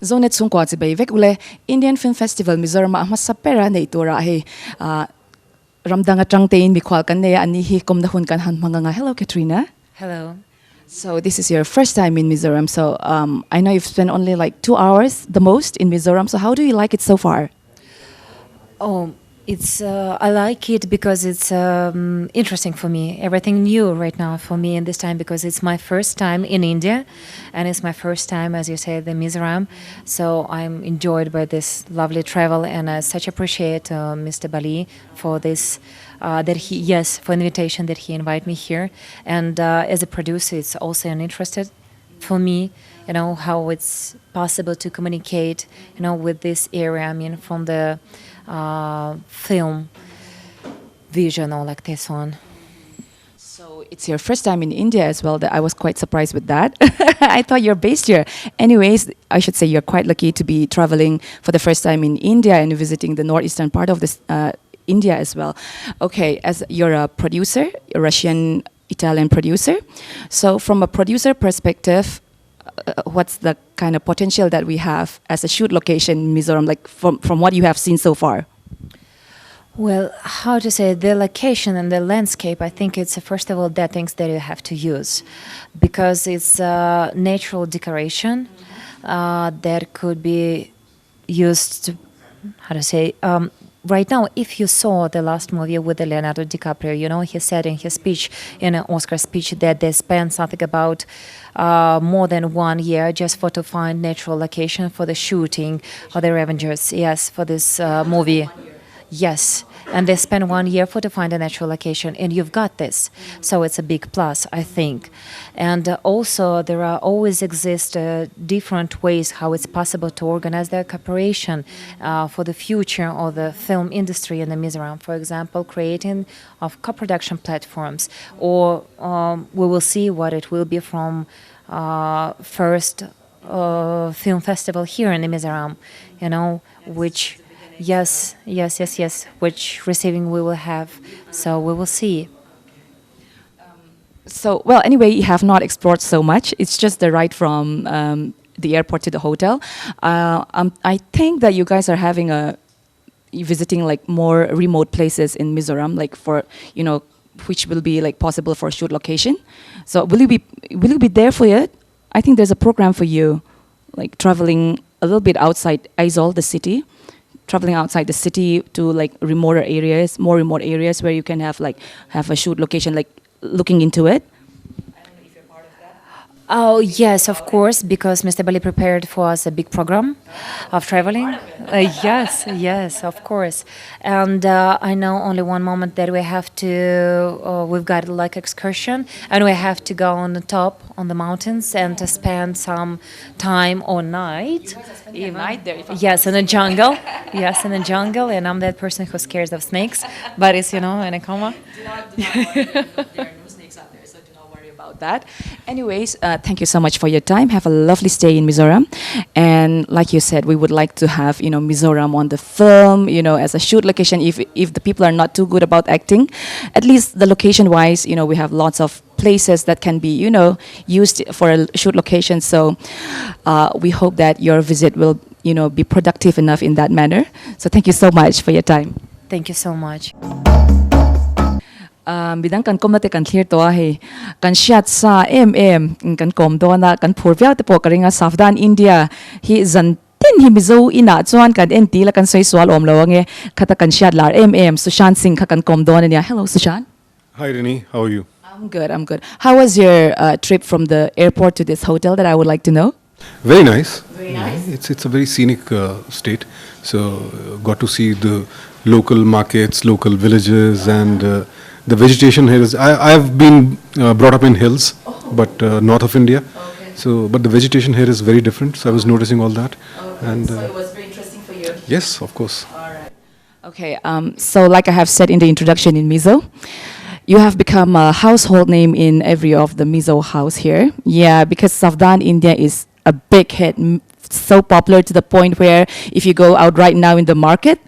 zonet sung kwa chi bai vek ule Indian Film Festival Mizoram ma sapera nei tura he ramdanga tangte in mi khwal kan ne ani hi kom na hun kan han manga. Hello Katrina. Hello. So this is your first time in Mizoram. So I know you've spent only like 2 hours the most in Mizoram. So how do you like it so far? Oh, it's I like it because it's interesting for me. Everything new right now for me in this time because it's my first time in India, and it's my first time, as you said, in Mizoram. So I'm enjoyed by this lovely travel, and I such appreciate Mr. Bali for this. For invitation that he invited me here, and as a producer, it's also an interested for me. You know how it's possible to communicate, with this area. I mean, from the film vision or like this one. So it's your first time in India as well. That I was quite surprised with that. I thought you're based here. Anyways, I should say you're quite lucky to be traveling for the first time in India and visiting the northeastern part of this. India as well. Okay, as you're a producer, a Russian Italian producer. So from a producer perspective, what's the kind of potential that we have as a shoot location in Mizoram, like from what you have seen so far? Well, how to say, the location and the landscape, I think it's first of all the things that you have to use, because it's natural decoration that could be used to, how to say, right now, if you saw the last movie with Leonardo DiCaprio, he said in his speech, in an Oscar speech, that they spent something about more than 1 year just to find natural location for the shooting of the Avengers. Yes, for this movie. Yes, and they spent 1 year to find a natural location, and you've got this. So it's a big plus, I think. And also, there are always exist different ways how it's possible to organize their cooperation for the future of the film industry in the Mizoram. For example, creating of co-production platforms, or we will see what it will be from first film festival here in the Mizoram, which. Yes, which receiving we will have. So we will see. So, well, anyway, you have not explored so much. It's just the ride from the airport to the hotel. I think that you guys are having visiting like more remote places in Mizoram, like for, which will be like possible for shoot location. So will you be there for it? I think there's a program for you, like traveling a little bit outside Aizawl, the city. Traveling outside the city to like more remote areas where you can have a shoot location, like looking into it. I don't know if you're part of that. Oh yes, of course, because Mr. Bali prepared for us a big program of traveling. Yes, of course. And I know only one moment that we have to. We've got like excursion, and we have to go on the top on the mountains and to spend some time or night. Even night there. Yes, in the jungle. Yes, in the jungle, and I'm that person who scares of snakes, but it's in a coma. Do not worry. There are no snakes out there, so do not worry about that. Anyways, thank you so much for your time. Have a lovely stay in Mizoram, and like you said, we would like to have Mizoram on the film, as a shoot location. If the people are not too good about acting, at least the location wise, we have lots of places that can be used for a shoot location. So we hope that your visit will be productive enough in that manner. So thank you so much for your time. Thank you so much. Bidang kan kom na te kan clear to ahe kan shat sa kan kom do na kan phurvya te po karinga Safdan India hi zan tin hi mizo ina chuan kan enti la kan soi swal om lo nge khata kan shat lar Sushant Singh kha kan kom do na nia. Hello Sushant. Hi Rini, how are you? I'm good. How was your trip from the airport to this hotel that I would like to know? Very nice. Very nice. It's a very scenic state. So got to see the local markets, local villages, and the vegetation here is. I've been brought up in hills, but north of India. Okay. So, but the vegetation here is very different. So I was noticing all that. Okay. And So it was very interesting for you. yes, of course. All right. Okay. So like I have said in the introduction in Mizo, you have become a household name in every of the Mizo house here. Yeah, because Safdan India is a big hit, so popular to the point where if you go out right now in the market,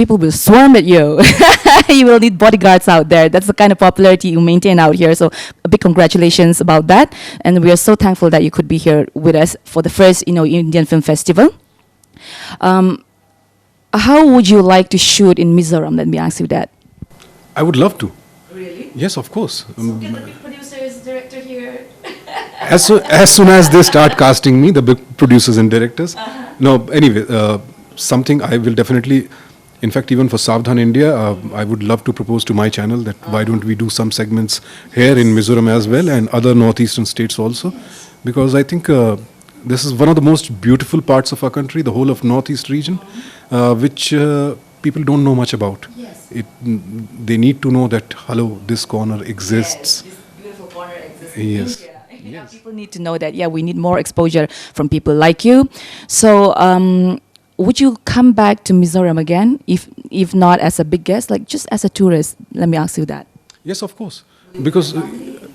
people will swarm at you. You will need bodyguards out there. That's the kind of popularity you maintain out here. So a big congratulations about that. And we are so thankful that you could be here with us for the first, Indian Film Festival. How would you like to shoot in Mizoram? Let me ask you that. I would love to. Really? Yes, of course. Get the big producers, director here. As soon as they start casting me, the big producers and directors. No, anyway, something I will definitely, in fact, even for Savdhan India, I would love to propose to my channel that why don't we do some segments here in Mizoram as well and other northeastern states also, because I think this is one of the most beautiful parts of our country, the whole of northeast region, which people don't know much about. Yes. They need to know that, hello, this corner exists. This beautiful corner exists. Yes. Yeah, people need to know that. Yeah, we need more exposure from people like you. So, would you come back to Mizoram again, if not as a big guest, like just as a tourist? Let me ask you that. Yes, of course. Because,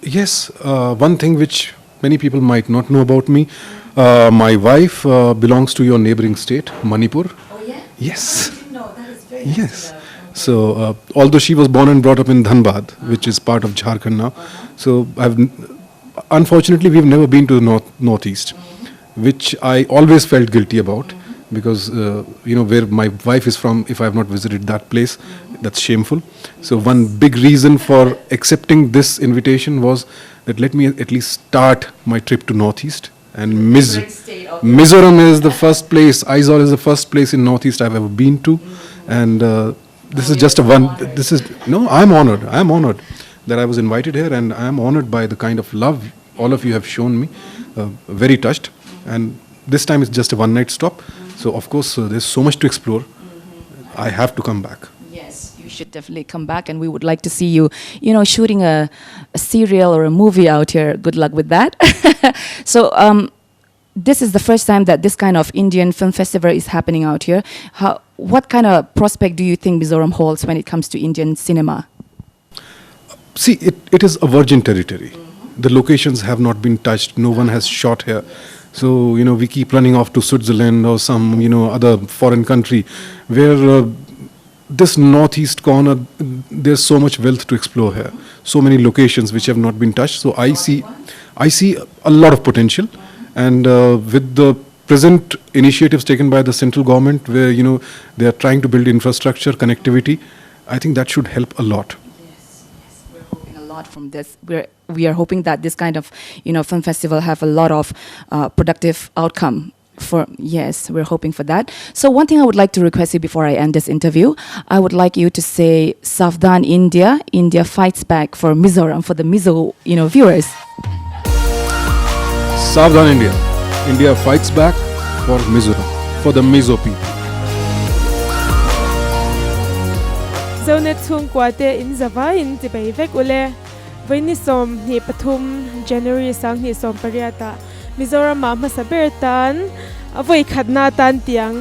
yes, one thing which many people might not know about me, my wife belongs to your neighboring state, Manipur. Oh yeah. Yes. No, that is very Yes. So, although she was born and brought up in Dhanbad, which is part of Jharkhand now, so unfortunately, we've never been to the northeast, which I always felt guilty about, because where my wife is from, if I have not visited that place, that's shameful. So one big reason for accepting this invitation was that let me at least start my trip to northeast. And Mizoram is the first place, Aizawl is the first place in northeast I've ever been to, and this is just I'm honored that I was invited here, and I am honored by the kind of love all of you have shown me. Very touched, and this time it's just a one-night stop. So of course there's so much to explore. I have to come back. Yes, you should definitely come back, and we would like to see you, shooting a serial or a movie out here. Good luck with that. So this is the first time that this kind of Indian film festival is happening out here. What kind of prospect do you think Mizoram holds when it comes to Indian cinema? See, it is a virgin territory. The locations have not been touched. No one has shot here. So, we keep running off to Switzerland or some, other foreign country where this northeast corner, there's so much wealth to explore here. So many locations which have not been touched. So I see a lot of potential. And with the present initiatives taken by the central government where, they are trying to build infrastructure, connectivity, I think that should help a lot. From this, we are hoping that this kind of film festival have a lot of productive outcome. We're hoping for that. So one thing I would like to request you before I end this interview, I would like you to say Savdhan India fights back for Mizoram, for the Mizo viewers. Savdhan India fights back for Mizoram, for the Mizo people. Zonet chung kwate in zava in tibevek ule Vainisom ni pathum January sang ni som pariata Mizoram ma masabertan avoi khadna tan tiang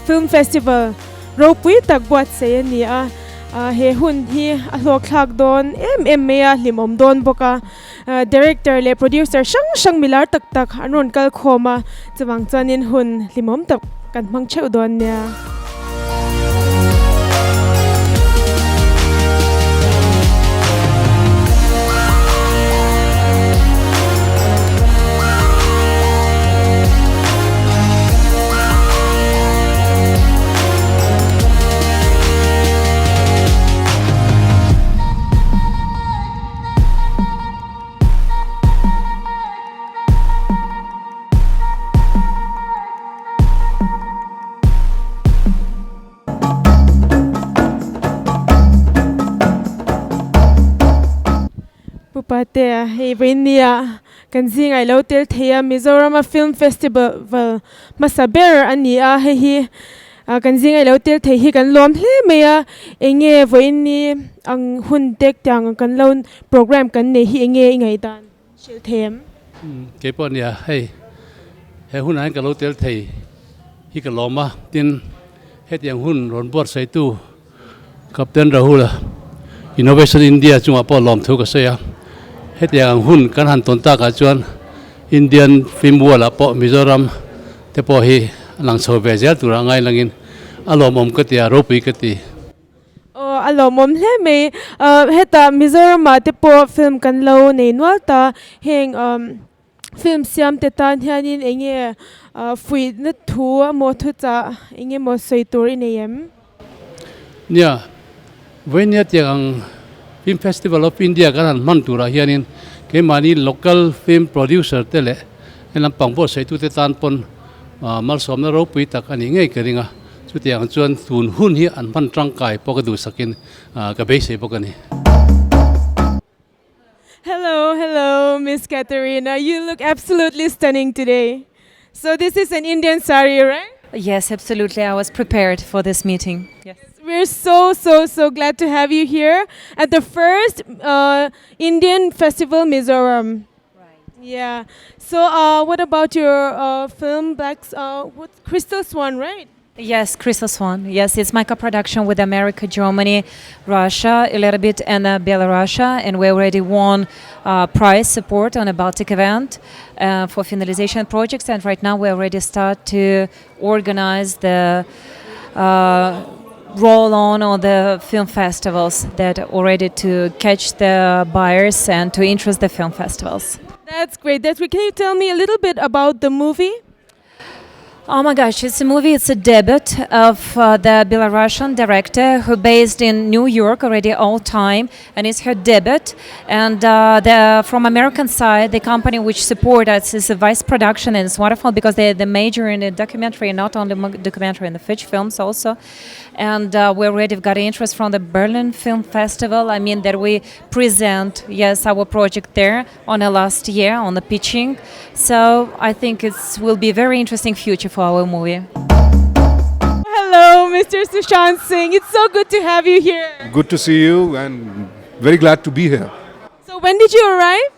film festival ropui takbot se ni he hun hi alok thak don mea limom don boka director le producer shang milar tak anon kal khoma chawang chanin hun limom tak kan mang cheu don nia. Pate he Vinia kan sing I lotel thea Mizoram Film Festival masaber ania he kan sing I lotel the hi kan lom hle meya enge voini ang hun tek tyang kan lon program kan ne hi enge ngai dan shil them ke pon ya he hun an kan lotel the hi kan loma tin het yang hun ron bor sai tu kapten rahul Innovation India chunga po lom thu ka se ya het yang hun kan han ton ta ka chuan Indian film wala po Mizoram te po hi lang so ve ja tu rangai langin alom om katia ropi kati Alomom le may heta Mizoram ma te po film kan lo nei nwalta heng film siam te tan hianin enge fui na thu mo thu cha enge mo soitur ineyem nia venia tiang film festival of India kan mantura hianin ke mani local film producer tele elam pangbo sei tu te tan pon mal som na ropi tak ani ngei keringa chu tiang chuan tun hun hi an man tangkai pokadu sakin ka be se pokani. Hello, Miss Katerina. You look absolutely stunning today. So this is an Indian sari, right? Yes, absolutely. I was prepared for this meeting. Yes. We're so glad to have you here at the first Indian festival Mizoram. Right. Yeah. So what about your film what Crystal Swan, right? Yes, Crystal Swan. Yes, it's my co-production with America, Germany, Russia, a little bit, and Belarus. And we already won prize support on a Baltic event for finalization projects. And right now we already start to organize the roll on the film festivals that are ready to catch the buyers and to interest the film festivals. That's great. Can you tell me a little bit about the movie? Oh my gosh, it's a movie, it's a debut of the Belarusian director who based in New York already all time, and it's her debut. And from American side, the company which support us is a Vice Production, and it's wonderful because they're the major in the documentary, not only documentary, in the feature films also. And we already got interest from the Berlin Film Festival. I mean that we present, yes, our project there on the last year on the pitching. So I think it will be a very interesting future for our movie. Hello, Mr. Sushant Singh. It's so good to have you here. Good to see you and very glad to be here. So when did you arrive?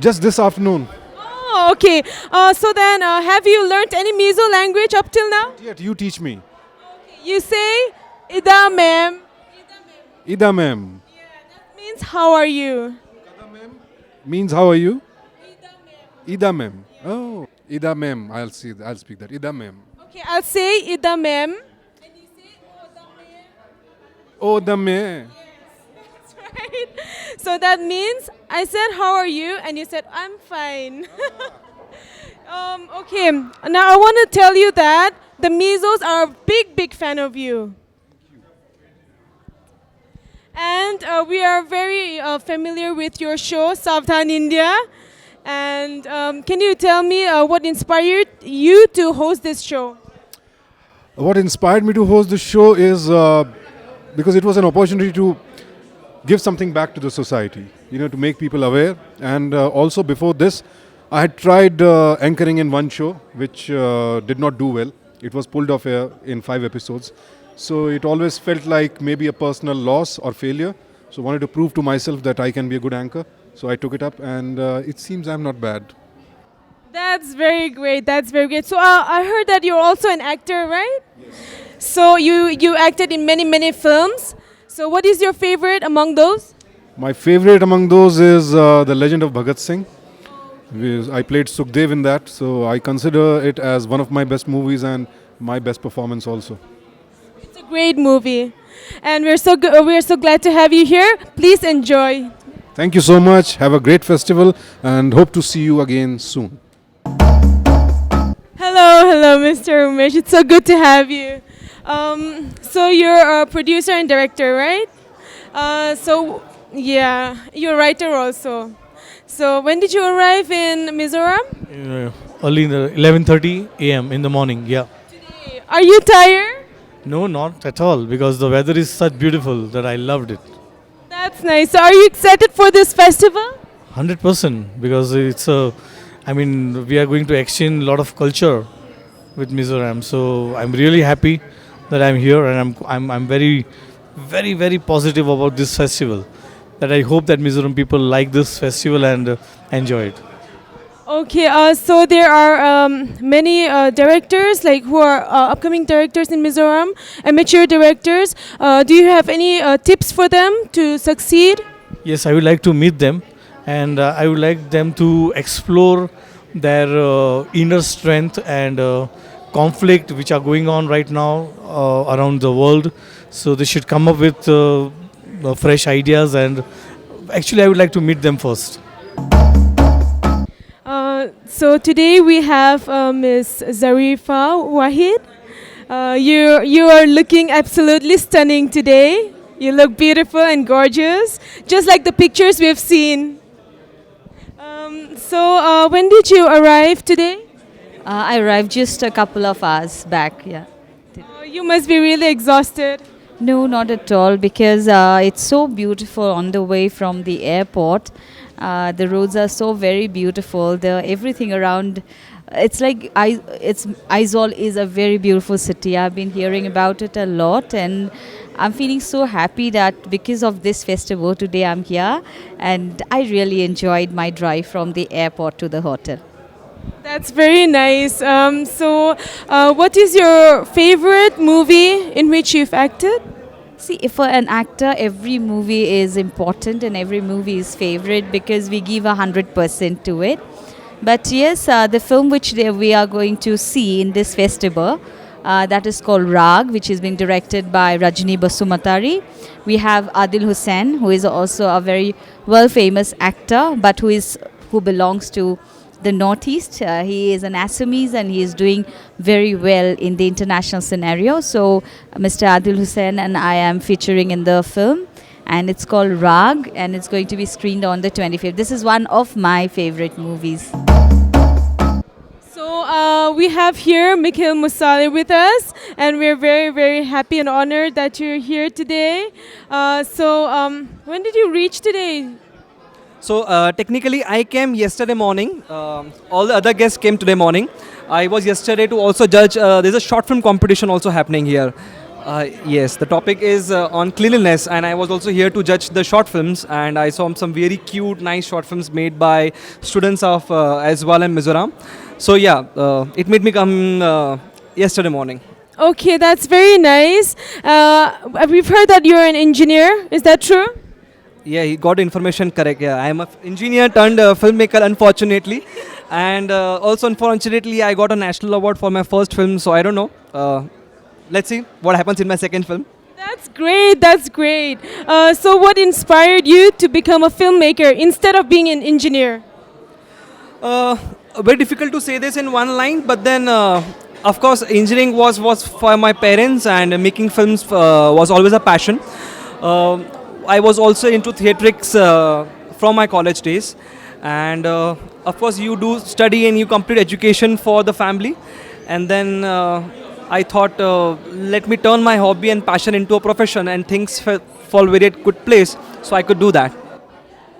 Just this afternoon. Oh, okay. So then, have you learnt any Mizo language up till now? Yet you teach me. You say, Ida ma'am. Ida ma'am. Means how are you? Means how are you? Ida ma'am. Oh, Ida ma'am. I'll speak that. Ida ma'am. Okay, I'll say Ida ma'am. And you say Oh, the ma'am. That's right. So that means I said, how are you? And you said, I'm fine. Okay, now I want to tell you that the Mizos are a big fan of you. And we are very familiar with your show, Savdhan India. And can you tell me what inspired you to host this show? What inspired me to host the show is because it was an opportunity to give something back to the society, to make people aware. And also before this, I had tried anchoring in one show, which did not do well. It was pulled off air in 5 episodes. So it always felt like maybe a personal loss or failure. So I wanted to prove to myself that I can be a good anchor. So I took it up, and it seems I'm not bad. That's very great. So I heard that you're also an actor, right? Yes. So you acted in many films. So what is your favorite among those? My favorite among those is The Legend of Bhagat Singh. I played Sukhdev in that, so I consider it as one of my best movies and my best performance also. It's a great movie, and we're so glad to have you here. Please enjoy. Thank you so much. Have a great festival and hope to see you again soon. Hello, Mr. Umesh. It's so good to have you. So you're a producer and director, right? So yeah, you're a writer also. So when did you arrive in Mizoram? Early in the 11:30 a.m. in the morning. Yeah. Today. Are you tired? No, not at all, because the weather is such beautiful that I loved it. That's nice. So are you excited for this festival? 100%, because we are going to exchange a lot of culture with Mizoram. So I'm really happy that I'm here, and I'm very, very positive about this festival. That I hope that Mizoram people like this festival and enjoy it. Okay, so there are many directors who are upcoming directors in Mizoram, amateur directors. Do you have any tips for them to succeed? Yes, I would like to meet them, and I would like them to explore their inner strength and conflict which are going on right now around the world. So they should come up with fresh ideas, and actually I would like to meet them first. So today we have Miss Zarifa Wahid. You are looking absolutely stunning today. You look beautiful and gorgeous, just like the pictures we've seen. So when did you arrive today? I arrived just a couple of hours back, yeah. You must be really exhausted. No, not at all, because it's so beautiful on the way from the airport. The roads are so very beautiful. Everything around, it's like Aizawl is a very beautiful city. I've been hearing about it a lot, and I'm feeling so happy that because of this festival today I'm here, and I really enjoyed my drive from the airport to the hotel. That's very nice. What is your favorite movie in which you've acted? See, for an actor, every movie is important and every movie is favorite because we give 100% to it. But yes, the film which we are going to see in this festival, that is called Rag, which is being directed by Rajni Basumatari. We have Adil Hussain, who is also a very well-famous actor, but who belongs to the Northeast. He is an Assamese and he is doing very well in the international scenario. So Mr. Adil Hussain and I am featuring in the film, and it's called Rag, and it's going to be screened on the 25th. This is one of my favorite movies. So we have here Mikhail Musali with us, and we're very, very happy and honored that you're here today. When did you reach today? So technically I came yesterday morning. All the other guests came today morning. I was yesterday to also judge. There's a short film competition also happening here. Yes, the topic is on cleanliness, and I was also here to judge the short films, and I saw some very cute, nice short films made by students of Aizawl and Mizoram. So yeah, it made me come yesterday morning. Okay, that's very nice. We've heard that you're an engineer. Is that true? Yeah, he got information correct. Yeah, I am an engineer turned filmmaker, unfortunately, and also unfortunately, I got a national award for my first film. So I don't know. Let's see what happens in my second film. That's great. That's great. So, what inspired you to become a filmmaker instead of being an engineer? Very difficult to say this in one line, but then, of course, engineering was for my parents, and making films was always a passion. I was also into theatrics from my college days, and of course you do study and you complete education for the family, and then I thought let me turn my hobby and passion into a profession, and things fall very at good place, so I could do that.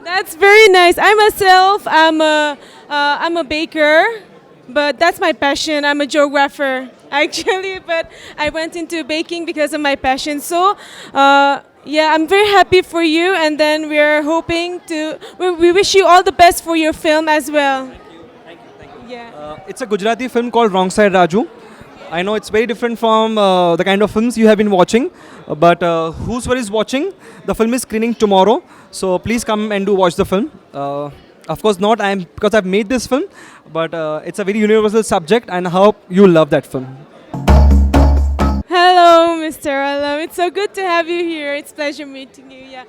That's very nice. I myself, I'm a baker, but that's my passion. I'm a geographer actually, but I went into baking because of my passion. So. Yeah, I'm very happy for you, and then we're hoping to. We wish you all the best for your film as well. Thank you. Yeah. It's a Gujarati film called Wrong Side Raju. I know it's very different from the kind of films you have been watching, but whosoever is watching, the film is screening tomorrow. So please come and do watch the film. Of course not because I've made this film, but it's a very universal subject, and I hope you love that film. Hello, Mr. Alam. It's so good to have you here. It's a pleasure meeting you. Yeah.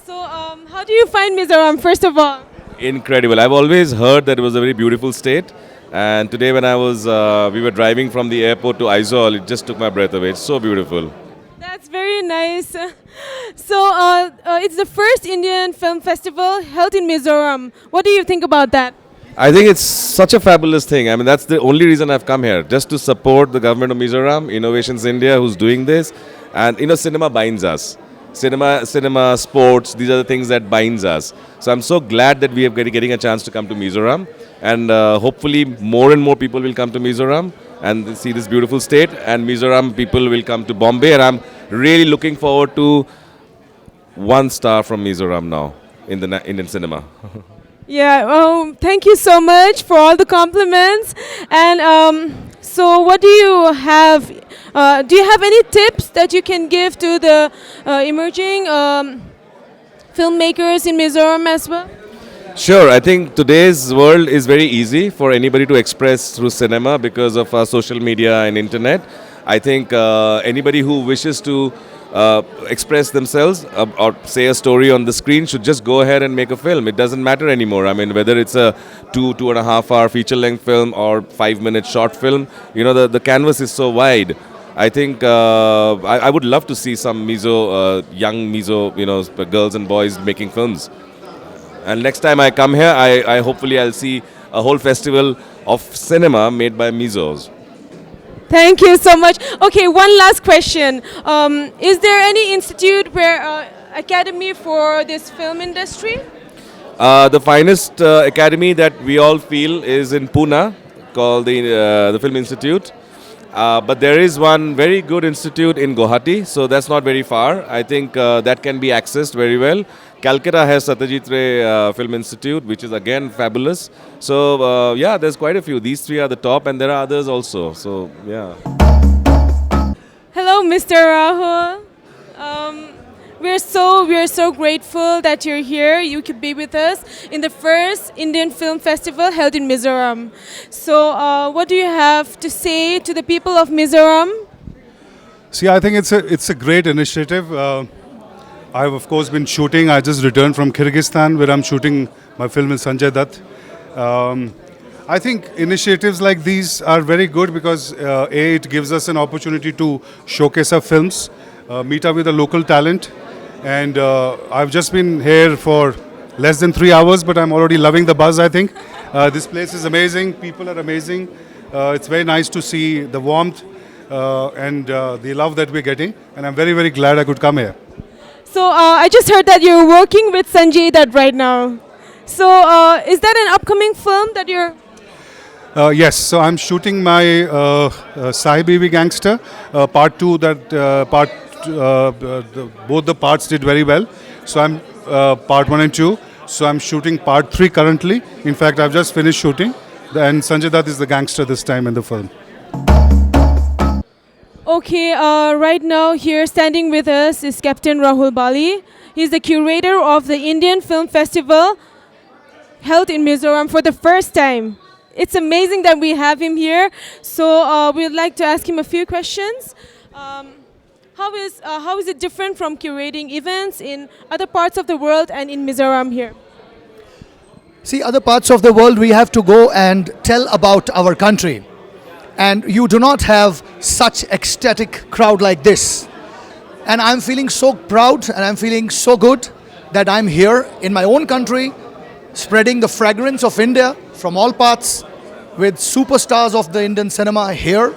So, how do you find Mizoram, first of all? Incredible. I've always heard that it was a very beautiful state. And today when we were driving from the airport to Aizawl, it just took my breath away. It's so beautiful. That's very nice. So, it's the first Indian film festival held in Mizoram. What do you think about that? I think it's such a fabulous thing. I mean, that's the only reason I've come here, just to support the government of Mizoram, Innovations India, who's doing this. And, cinema binds us. Cinema, sports, these are the things that binds us. So I'm so glad that we are getting a chance to come to Mizoram. And hopefully more and more people will come to Mizoram and see this beautiful state. And Mizoram people will come to Bombay. And I'm really looking forward to one star from Mizoram now in the Indian cinema. Yeah, thank you so much for all the compliments. And so what do you have? Do you have any tips that you can give to the emerging filmmakers in Mizoram as well? Sure, I think today's world is very easy for anybody to express through cinema because of social media and internet. I think anybody who wishes to express themselves or say a story on the screen should just go ahead and make a film. It doesn't matter anymore. I mean, whether it's a 2.5 hour feature-length film or 5-minute short film, you know, the canvas is so wide. I think I would love to see some young Mizo, you know, girls and boys making films. And next time I come here, I hopefully I'll see a whole festival of cinema made by Mizos. Thank you so much. Okay, one last question. Is there any institute where academy for this film industry? The finest academy that we all feel is in Pune, called the Film Institute. But there is one very good institute in Guwahati, so that's not very far. I think that can be accessed very well. Calcutta has Satyajit Ray Film Institute, which is again fabulous. So yeah, there's quite a few. These three are the top, and there are others also. So yeah. Hello, Mr. Rahul. We're so grateful that you're here. You could be with us in the first Indian Film Festival held in Mizoram. So, what do you have to say to the people of Mizoram? See, I think it's a great initiative. I've of course been shooting. I just returned from Kyrgyzstan where I'm shooting my film with Sanjay Dutt. I think initiatives like these are very good because it gives us an opportunity to showcase our films, meet up with the local talent. And I've just been here for less than 3 hours, but I'm already loving the buzz, I think. This place is amazing. People are amazing. It's very nice to see the warmth and the love that we're getting. And I'm very, very glad I could come here. So, I just heard that you're working with Sanjay Dutt right now. So, is that an upcoming film that you're... Yes, so I'm shooting my Sai Baby Gangster, part 2 both the parts did very well. So I'm part 1 and 2. So I'm shooting part 3 currently. In fact, I've just finished shooting. And Sanjay Dutt is the gangster this time in the film. Okay, right now here standing with us is Captain Rahul Bali. He's the curator of the Indian Film Festival held in Mizoram for the first time. It's amazing that we have him here. So we'd like to ask him a few questions. How is it different from curating events in other parts of the world and in Mizoram here? See, other parts of the world we have to go and tell about our country. And you do not have such ecstatic crowd like this. And I'm feeling so proud and I'm feeling so good that I'm here in my own country, spreading the fragrance of India from all parts with superstars of the Indian cinema here.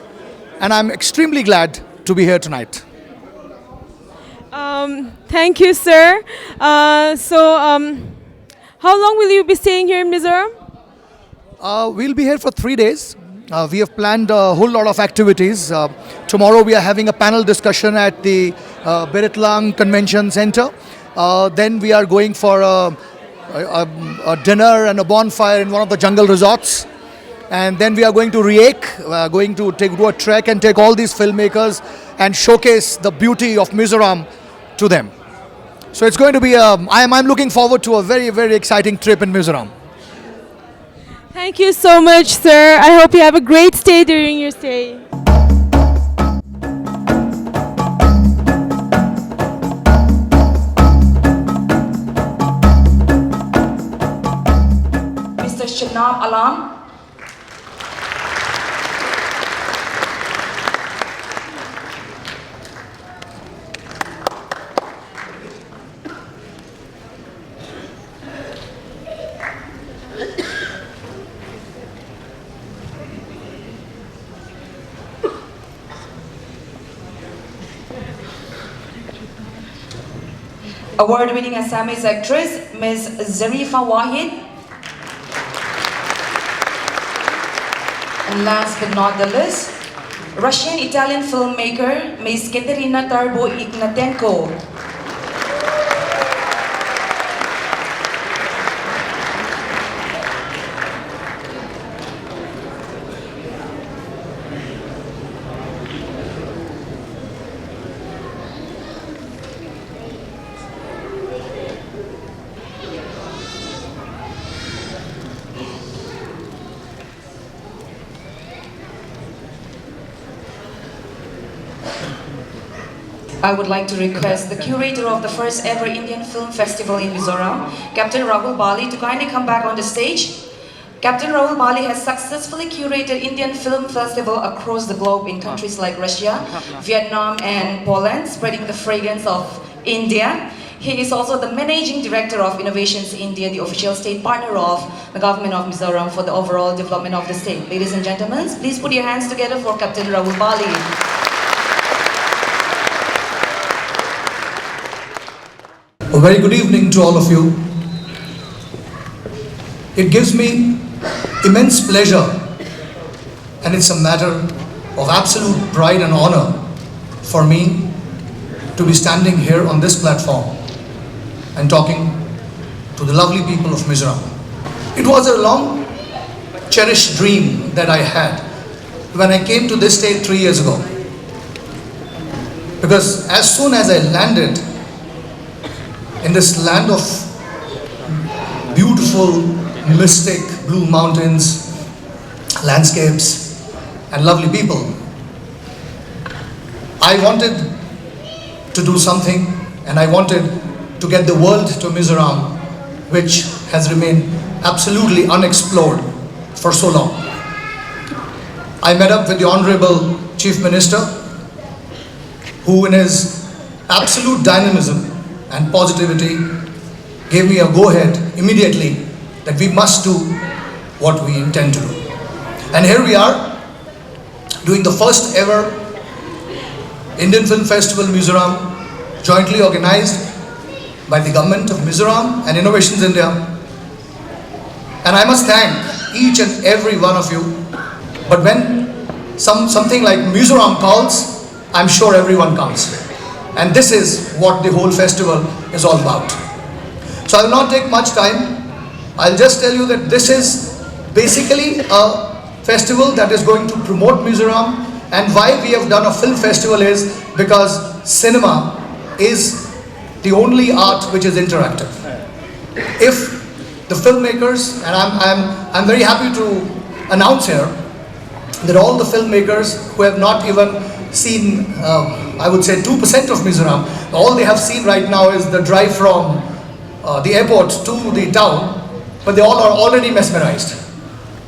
And I'm extremely glad to be here tonight. Thank you, sir. How long will you be staying here in Mizoram? We'll be here for 3 days. We have planned a whole lot of activities. Tomorrow we are having a panel discussion at the Beritlang Convention Center. Then we are going for a dinner and a bonfire in one of the jungle resorts. And then we are going to Riek, going to do a trek and take all these filmmakers and showcase the beauty of Mizoram to them. So it's going to be, I'm looking forward to a very, very exciting trip in Mizoram. Thank you so much, sir. I hope you have a great stay during your stay. Mr. Shanab Alam. Award-winning Assamese actress, Ms. Zarifa Wahid. And last but not the least, Russian-Italian filmmaker, Ms. Katerina Tarbo-Ignatenko. I would like to request the curator of the first ever Indian Film Festival in Mizoram, Captain Rahul Bali, to kindly come back on the stage. Captain Rahul Bali has successfully curated Indian Film Festival across the globe in countries like Russia, Vietnam and Poland, spreading the fragrance of India. He is also the Managing Director of Innovations India, the official state partner of the government of Mizoram for the overall development of the state. Ladies and gentlemen, please put your hands together for Captain Rahul Bali. A very good evening to all of you. It gives me immense pleasure, and it's a matter of absolute pride and honor for me to be standing here on this platform and talking to the lovely people of Mizoram. It was a long cherished dream that I had when I came to this state 3 years ago, because as soon as I landed in this land of beautiful, mystic blue mountains, landscapes, and lovely people, I wanted to do something, and I wanted to get the world to Mizoram, which has remained absolutely unexplored for so long. I met up with the Honorable Chief Minister, who in his absolute dynamism and positivity gave me a go-ahead immediately that we must do what we intend to do. And here we are, doing the first ever Indian Film Festival Mizoram, jointly organized by the government of Mizoram and Innovations India. And I must thank each and every one of you. But when something like Mizoram calls, I'm sure everyone comes. And this is what the whole festival is all about. So I will not take much time. I'll just tell you that this is basically a festival that is going to promote Mizoram, and why we have done a film festival is because cinema is the only art which is interactive. If the filmmakers, and I'm very happy to announce here that all the filmmakers who have not even seen, I would say 2% of Mizoram, all they have seen right now is the drive from the airport to the town, but they all are already mesmerized.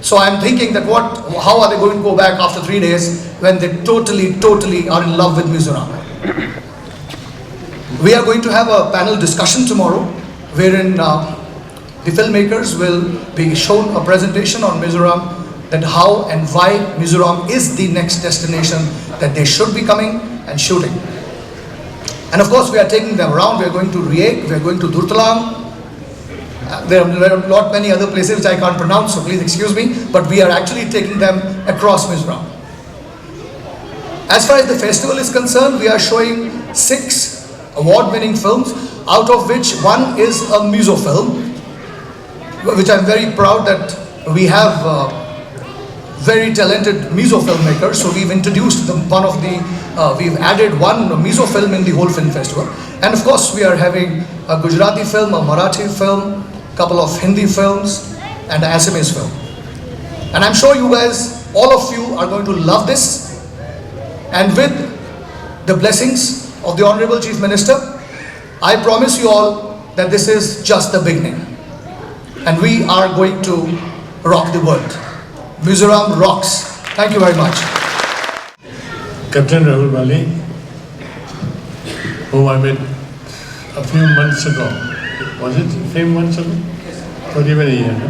So I'm thinking that how are they going to go back after 3 days when they totally are in love with Mizoram? We are going to have a panel discussion tomorrow, wherein the filmmakers will be shown a presentation on Mizoram, that how and why Mizoram is the next destination that they should be coming and shooting. And of course we are taking them around. We are going to Riek, we are going to Durtalang. There are not many other places which I can't pronounce, so please excuse me, but we are actually taking them across Mizoram. As far as the festival is concerned, we are showing 6 award-winning films, out of which one is a Mizo film, which I'm very proud that we have very talented Mizo filmmakers. So we've introduced we've added one Mizo film in the whole film festival. And of course we are having a Gujarati film, a Marathi film, couple of Hindi films, and an Assamese film. And I'm sure you guys, all of you are going to love this. And with the blessings of the Honorable Chief Minister, I promise you all that this is just the beginning. And we are going to rock the world. Mizoram rocks. Thank you very much. Captain Rahul Bali, whom I met a few months ago. Was it a few months ago? Not even a year, no?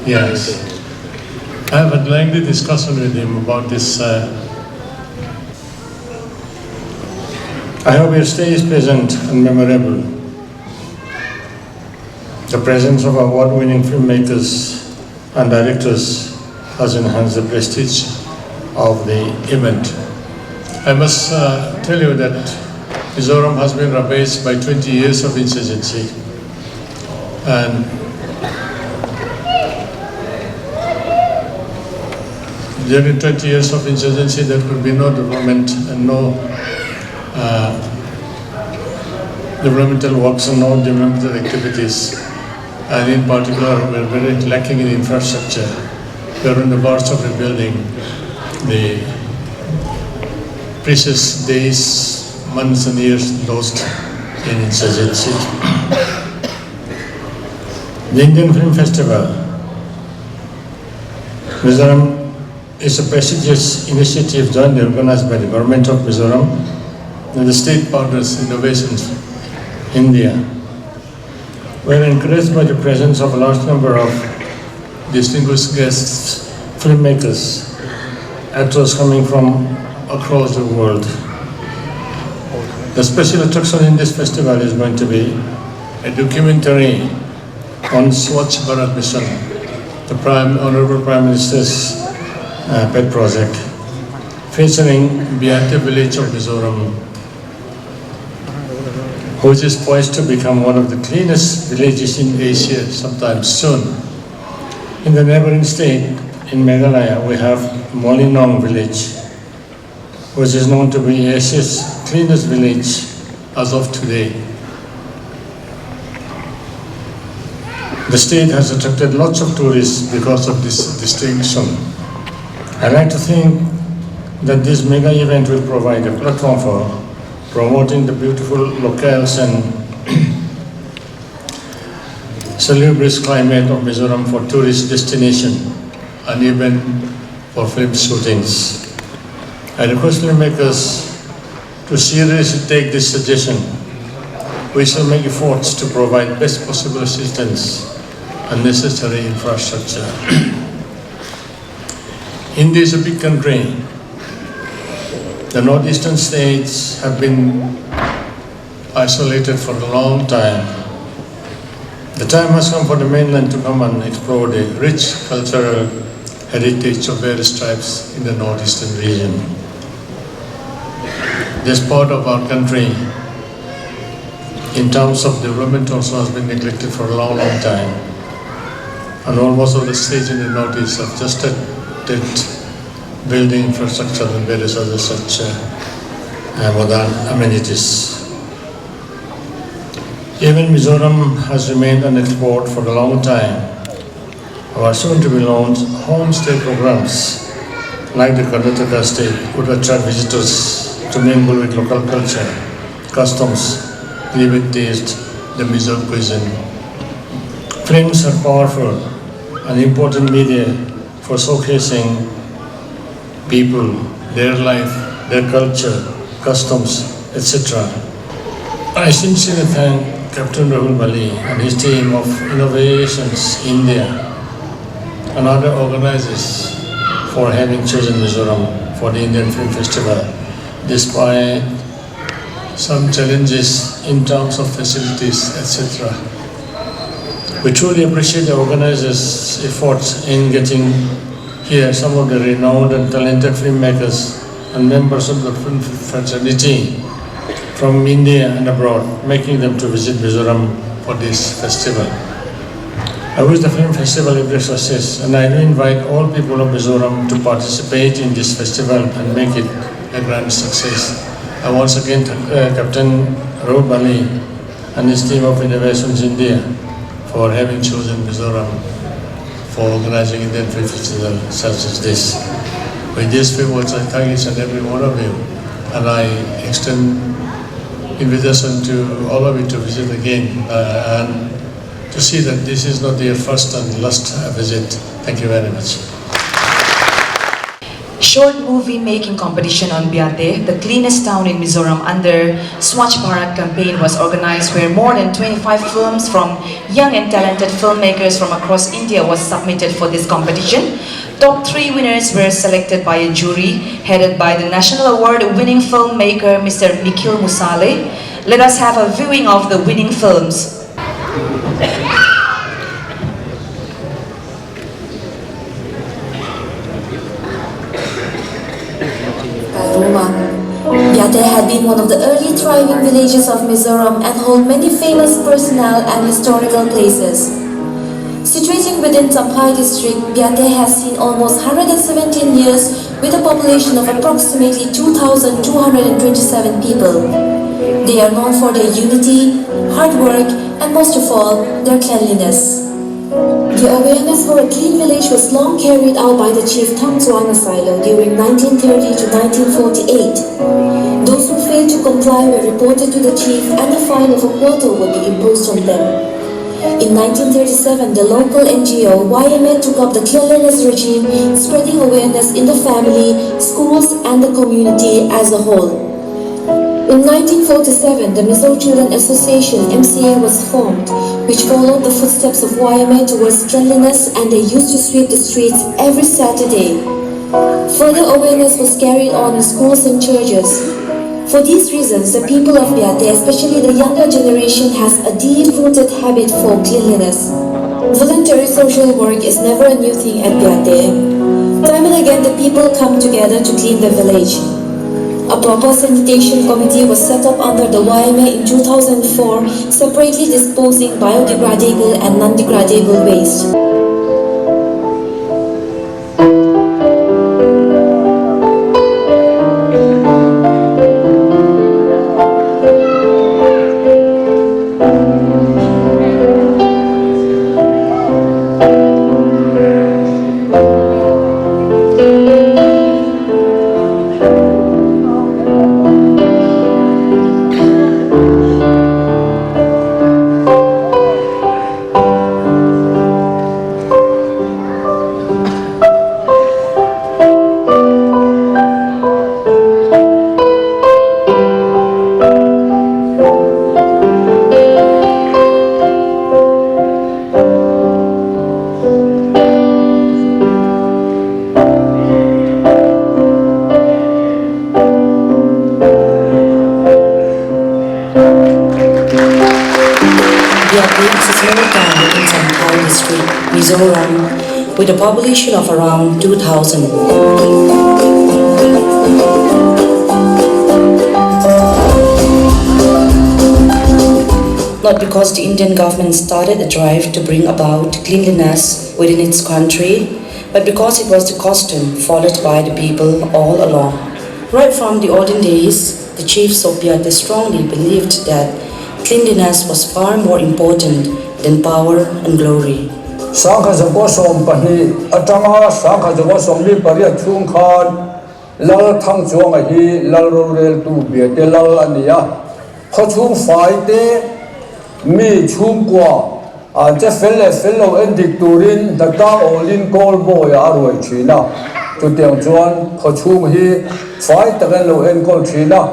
Yes. I have had a lengthy discussion with him about this. I hope your stay is pleasant and memorable. The presence of award-winning filmmakers and directors has enhanced the prestige of the event. I must tell you that Mizoram has been ravaged by 20 years of insurgency, and during 20 years of insurgency there could be no development and no developmental works and no developmental activities, and in particular we are very lacking in infrastructure. We are on the verge of rebuilding the precious days, months and years lost in insurgency. The Indian Film Festival, Mizoram, is a prestigious initiative jointly organized by the government of Mizoram and the state partners Innovations India. We are encouraged by the presence of a large number of distinguished guests, filmmakers, actors coming from across the world. The special attraction in this festival is going to be a documentary on Swachh Bharat Mission, the Honorable Prime Minister's pet project, featuring Biate village of Mizoram, which is poised to become one of the cleanest villages in Asia sometime soon. In the neighboring state, in Meghalaya, we have Molinong village, which is known to be Asia's cleanest village as of today. The state has attracted lots of tourists because of this distinction. I like to think that this mega event will provide a platform for promoting the beautiful locales and salubrious climate of Mizoram for tourist destination and even for film shootings. I request filmmakers to seriously take this suggestion. We shall make efforts to provide best possible assistance and necessary infrastructure. India is a big country. The northeastern states have been isolated for a long time. The time has come for the mainland to come and explore the rich cultural heritage of various tribes in the northeastern region. This part of our country, in terms of development, also has been neglected for a long, long time. And almost all the states in the northeast have just started building infrastructure and various other such modern amenities. Even Mizoram has remained unexplored for a long time. Our soon-to-be launched homestay programs, like the Karnataka state, would attract visitors to mingle with local culture, customs, live and taste the Mizo cuisine. Films are powerful and important media for showcasing people, their life, their culture, customs, etc. I sincerely thank Captain Rahul Bali and his team of Innovations India and other organizers for having chosen Mizoram for the Indian Film Festival, despite some challenges in terms of facilities, etc. We truly appreciate the organizers' efforts in getting here some of the renowned and talented filmmakers and members of the film fraternity from India and abroad, making them to visit Mizoram for this festival. I wish the film festival every success, and I do invite all people of Mizoram to participate in this festival and make it a grand success. I once again thank Captain Rahul Bali and his team of Innovations India for having chosen Mizoram for organizing Indian Film Festival such as this. With these few words, I thank each and every one of you, and I extend invitation to all of you to visit again and to see that this is not your first and last visit. Thank you very much. Short movie making competition on Biate, the cleanest town in Mizoram, under Swachh Bharat campaign was organized, where more than 25 films from young and talented filmmakers from across India was submitted for this competition. Top 3 winners were selected by a jury headed by the National Award-winning filmmaker Mr. Nikhil Musale. Let us have a viewing of the winning films. Biate had been one of the early thriving villages of Mizoram and hold many famous personal and historical places. Situated within Champhai district, Biate has seen almost 117 years with a population of approximately 2,227 people. They are known for their unity, hard work, and most of all, their cleanliness. The awareness for a clean village was long carried out by the chief Tham Chuan Asylum during 1930 to 1948. Those who failed to comply were reported to the chief and a fine of a quarter would be imposed on them. In 1937, the local NGO YMA took up the cleanliness regime, spreading awareness in the family, schools and the community as a whole. In 1947, the Mizo Children Association MCA was formed, which followed the footsteps of YMA towards cleanliness, and they used to sweep the streets every Saturday. Further awareness was carried on in schools and churches. For these reasons, the people of Biate, especially the younger generation, has a deep-rooted habit for cleanliness. Voluntary social work is never a new thing at Biate. Time and again, the people come together to clean the village. A proper sanitation committee was set up under the YMA in 2004, separately disposing biodegradable and non-degradable waste. Mizoram, with a population of around 2,000. Not because the Indian government started a drive to bring about cleanliness within its country, but because it was the custom followed by the people all along. Right from the olden days, the chiefs of Biate strongly believed that cleanliness was far more important than power and glory. Sangha Zabo Som Pahi, Atama, Sangha Zabo Somli Paria Chung Khan, Lal Tang Chuang Hi, Lal Rorel to Biate Lal Ania, Hochung Faite, Mi Chung Kwa, fellow and Dicturin, the Tang Olin Gold Boy Arway China, to Tiang Chuan, Hochung Hi, Fight the Velo and Gold China.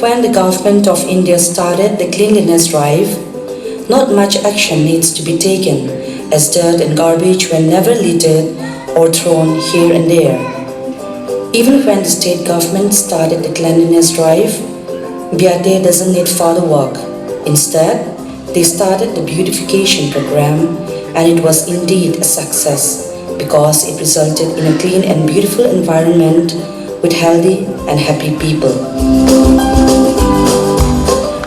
When the government of India started the cleanliness drive, not much action needs to be taken, as dirt and garbage were never littered or thrown here and there. Even when the state government started the cleanliness drive, Biate doesn't need further work. Instead, they started the beautification program, and it was indeed a success because it resulted in a clean and beautiful environment with healthy and happy people.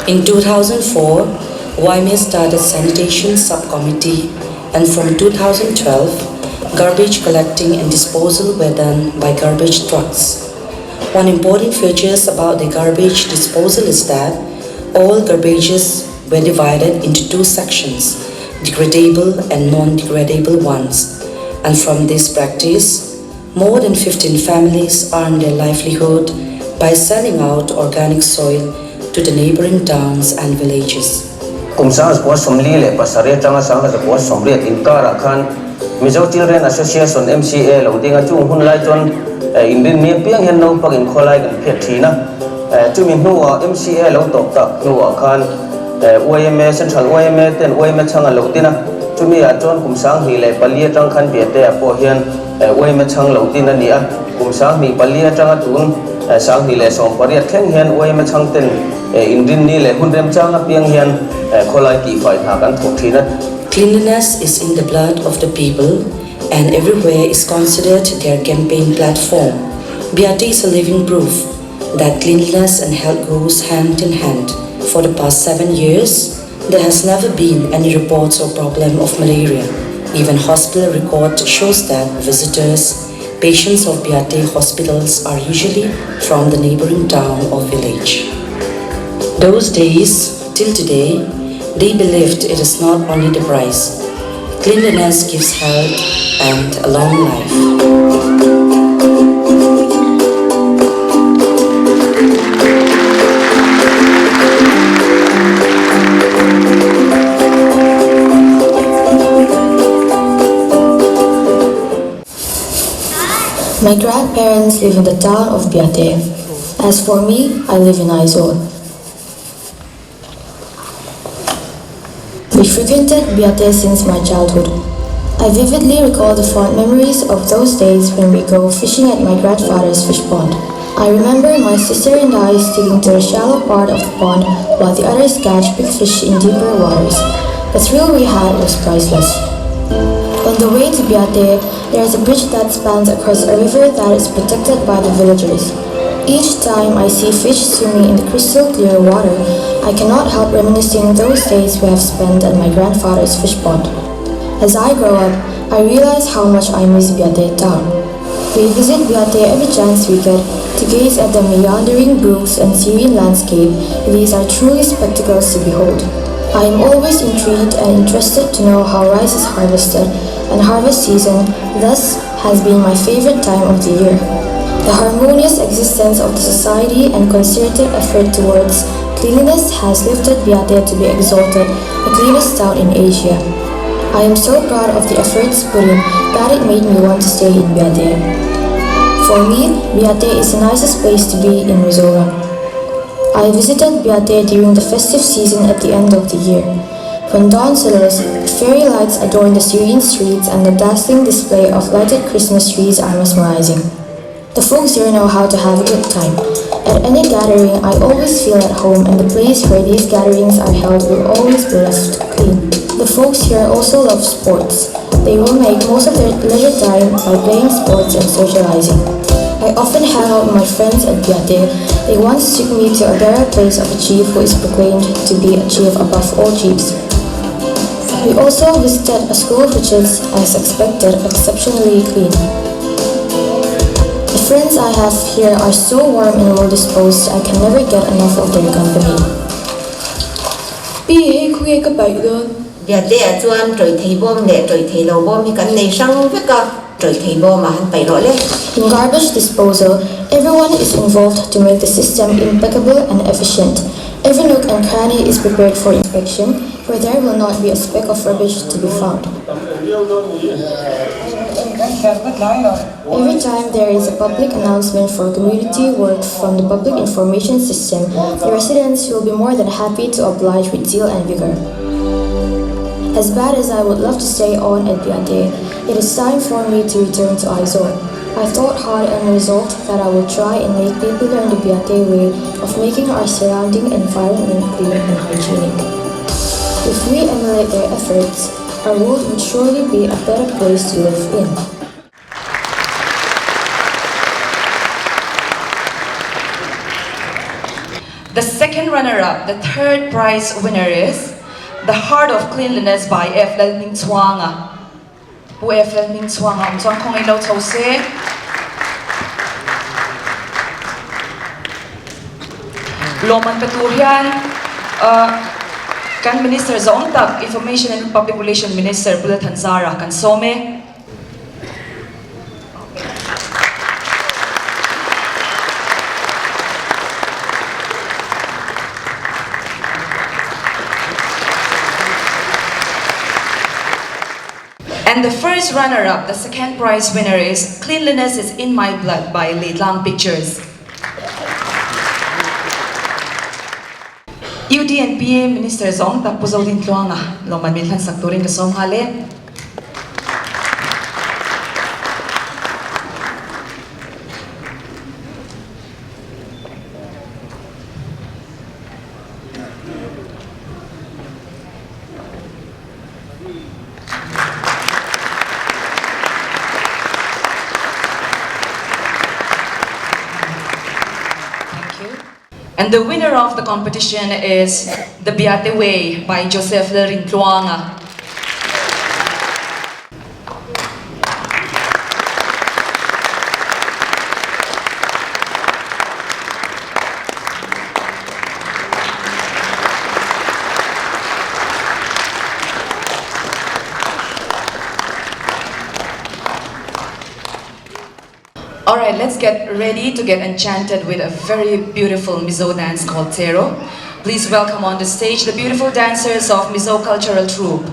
In 2004, YMA started sanitation subcommittee, and from 2012, garbage collecting and disposal were done by garbage trucks. One important feature about the garbage disposal is that all garbages were divided into two sections, degradable and non-degradable ones. And from this practice, more than 15 families earn their livelihood by selling out organic soil to the neighboring towns and villages. Kumsang was from Lille, Pasare Tangasang as a was from Red in Karakan, Mizo Children Association MCA, loading a 2 Hunlaiton, in the Mipiang and no pug in Kolai and Petrina, to me no MCA load of the no can, OMA Central OMA, then OMA Changa Lodina, to me a John Kumsang, he lay Palia Tankan be a day for him, OMA Chang Lodina near, Kumsang, me Palia Tangatun. Sang hi le som paria thleng hian OMA changten indin ni le hundrem changa piang hian kholai ki fai tha kan thok thina. Cleanliness is in the blood of the people, and everywhere is considered their campaign platform. Biate is a living proof that cleanliness and health goes hand in hand. For the past 7 years, there has never been any reports or problem of malaria. Even hospital record shows that visitors, patients of Biate hospitals are usually from the neighboring town or village. Those days, till today, they believed it is not only the price. Cleanliness gives health and a long life. My grandparents live in the town of Biate. As for me, I live in Aizawl. We frequented Biate since my childhood. I vividly recall the fond memories of those days when we go fishing at my grandfather's fish pond. I remember my sister and I sticking to the shallow part of the pond while the others catch big fish in deeper waters. The thrill we had was priceless. On the way to Biate, there is a bridge that spans across a river that is protected by the villagers. Each time I see fish swimming in the crystal clear water, I cannot help reminiscing those days we have spent at my grandfather's fish pond. As I grow up, I realize how much I miss Biate town. We visit Biate every chance we get to gaze at the meandering brooks and serene landscape. These are truly spectacles to behold. I am always intrigued and interested to know how rice is harvested, and harvest season thus has been my favorite time of the year. The harmonious existence of the society and concerted effort towards cleanliness has lifted Biate to be exalted the cleanest town in Asia. I am so proud of the efforts put in that it made me want to stay in Biate. For me, Biate is the nicest place to be in Mizoram. I visited Biate during the festive season at the end of the year. When dawn settles, fairy lights adorn the serene streets and the dazzling display of lighted Christmas trees are mesmerizing. The folks here know how to have a good time. At any gathering, I always feel at home, and the place where these gatherings are held will always be left clean. The folks here also love sports. They will make most of their leisure time by playing sports and socializing. I often hang out with my friends at Biate. They once took me to a burial place of a chief who is proclaimed to be a chief above all chiefs. We also visited a school which is, as expected, exceptionally clean. The friends I have here are so warm and well-disposed, I can never get enough of their company. Biate chuan troi thei bom le troi thei lo bom hi kan nei sang veka troi thei bom han pai ro le. In garbage disposal, everyone is involved to make the system impeccable and efficient. Every nook and cranny is prepared for inspection, for there will not be a speck of rubbish to be found. Every time there is a public announcement for community work from the public information system, the residents will be more than happy to oblige with zeal and vigor. As bad as I would love to stay on at Biate, it is time for me to return to Aizawl. I thought hard and resolved that I would try and make people learn the Biate way of making our surrounding environment clean and hygienic. If we emulate their efforts, our world would surely be a better place to live in. The second runner-up, the third prize winner is The Heart of Cleanliness by F. Lal Ming Chuanga. Bu F. Lal Ming Chuanga, Chuang Kong Ilo Chose. Loman Peturian, kan Minister Zontak, Information and Public Relations Minister Bulat Hanzara, kan Some. And the first runner-up, the second prize winner is Cleanliness is in My Blood by Leitlang Pictures. UDNP Minister Zong Tapuzol din Tluanga, Loman Milhan Sakturin Kasom Hale. And the winner of the competition is The Biate Way by Joseph Lerin Tluanga. Alright, let's get ready to get enchanted with a very beautiful Mizo dance called Tero. Please welcome on the stage the beautiful dancers of Mizo Cultural Troupe.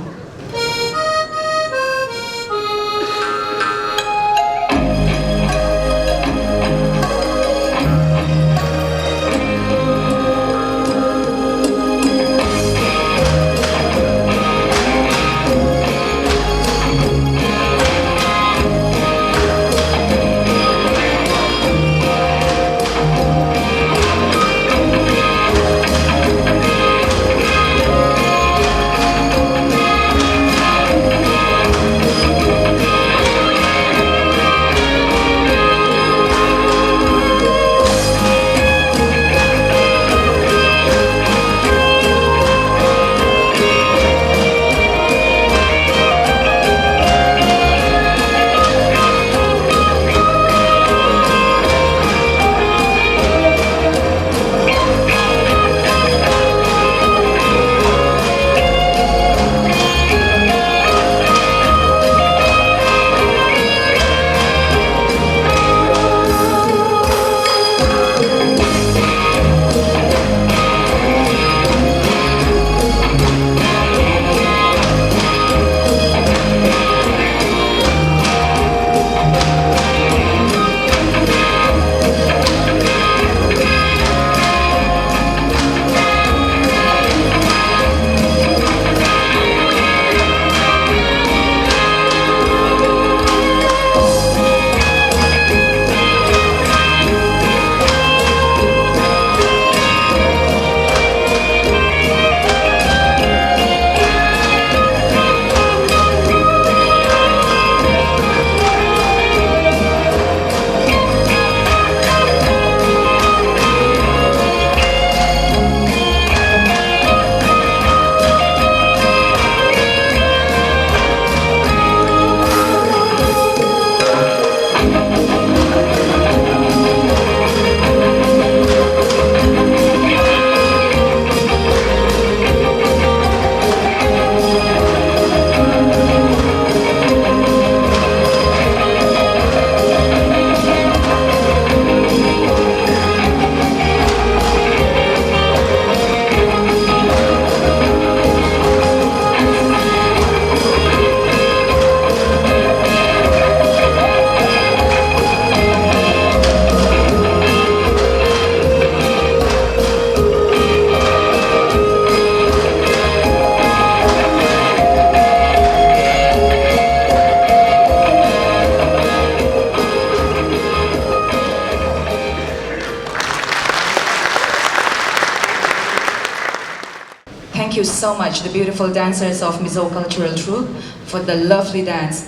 Thank you so much, the beautiful dancers of Mizo Cultural Troupe, for the lovely dance.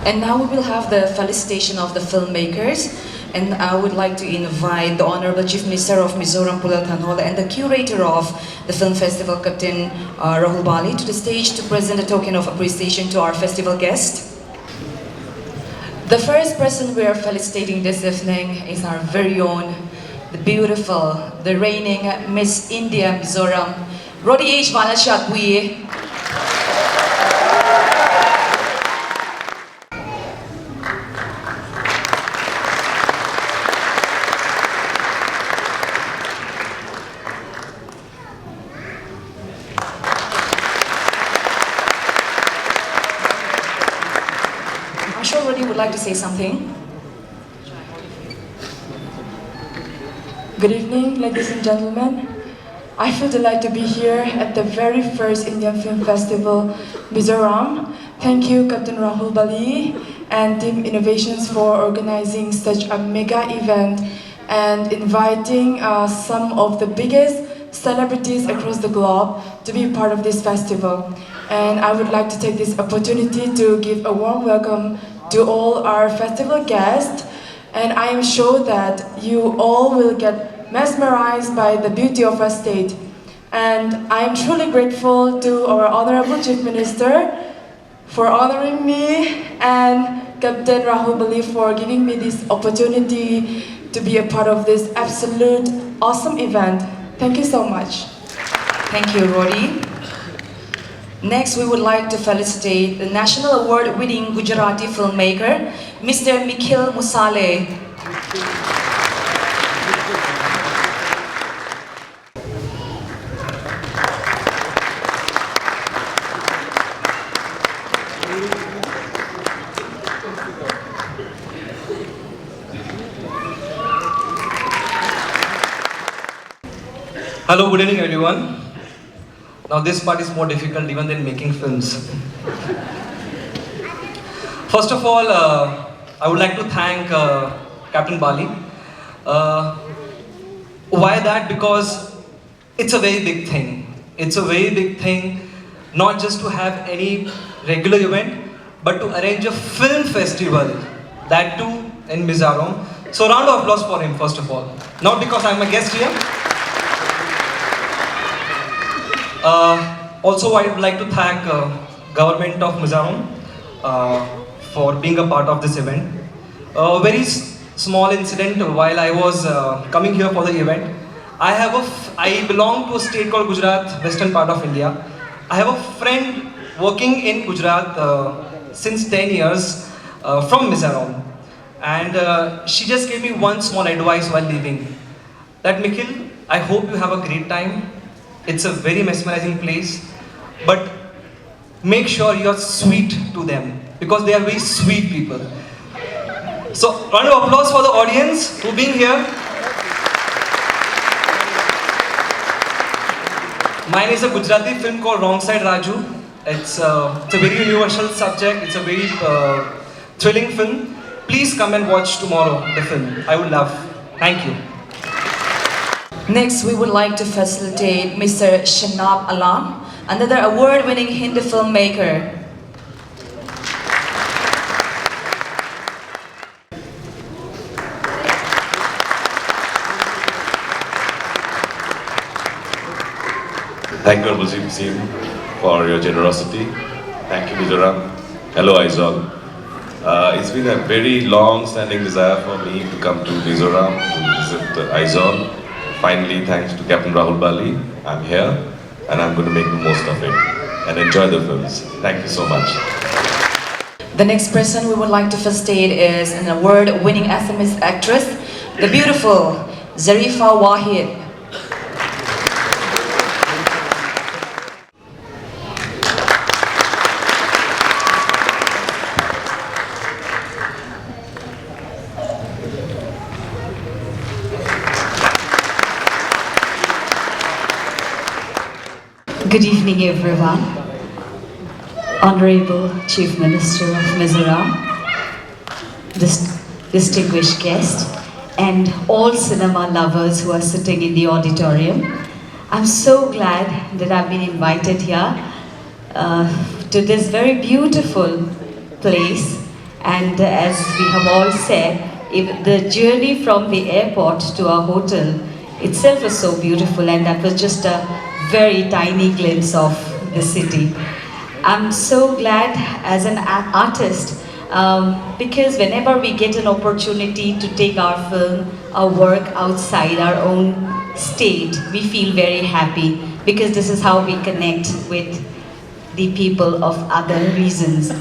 And now we will have the felicitation of the filmmakers, and I would like to invite the Honorable Chief Minister of Mizoram Pulaltanhola and the curator of the film festival, Captain Rahul Bali, to the stage to present a token of appreciation to our festival guest. The first person we are felicitating this evening is our very own, the beautiful, the reigning Miss India Mizoram, Rodi Aizawl Shatwi. I'm sure Rodi would like to say something. Good evening, ladies and gentlemen. I feel delighted to be here at the very first Indian Film Festival, Mizoram. Thank you, Captain Rahul Bali and Team Innovations for organizing such a mega event and inviting some of the biggest celebrities across the globe to be part of this festival. And I would like to take this opportunity to give a warm welcome to all our festival guests. And I am sure that you all will get mesmerized by the beauty of our state. And I am truly grateful to our Honorable Chief Minister for honoring me and Captain Rahul Bali for giving me this opportunity to be a part of this absolute awesome event. Thank you so much. Thank you, Rodi. Next, we would like to felicitate the National Award-winning Gujarati filmmaker, Mr. Nikhil Musale. Hello, good evening everyone. Now this part is more difficult even than making films. First of all, I would like to thank Captain Bali. Why that? Because it's a very big thing. It's a very big thing, not just to have any regular event, but to arrange a film festival, that too in Mizoram. So round of applause for him, first of all. Not because I'm a guest here. Also, I would like to thank government of Mizoram for being a part of this event. A very small incident while I was coming here for the event. I belong to a state called Gujarat, western part of India. I have a friend working in Gujarat since 10 years from Mizoram. And she just gave me one small advice while leaving. That Nikhil, I hope you have a great time. It's a very mesmerizing place, but make sure you're sweet to them because they are very sweet people. So, round of applause for the audience who being here. Mine is a Gujarati film called Wrong Side Raju. It's a very universal subject. It's a very thrilling film. Please come and watch tomorrow the film. I would love. Thank you. Next, we would like to facilitate Mr. Shanab Alam, another award-winning Hindi filmmaker. Thank you, Honorable Sim, for your generosity. Thank you, Mizoram. Hello, Aizawl. It's been a very long-standing desire for me to come to Mizoram to visit Aizawl. Finally, thanks to Captain Rahul Bali, I'm here and I'm going to make the most of it and enjoy the films. Thank you so much. The next person we would like to felicitate is an award-winning Assamese actress, the beautiful Zarifa Wahid. Good evening, everyone. Honorable Chief Minister of Mizoram, distinguished guests, and all cinema lovers who are sitting in the auditorium. I'm so glad that I've been invited here to this very beautiful place. And as we have all said, the journey from the airport to our hotel itself was so beautiful, and that was just a very tiny glimpse of the city. I'm so glad as an artist because whenever we get an opportunity to take our film, our work outside our own state, we feel very happy because this is how we connect with the people of other regions.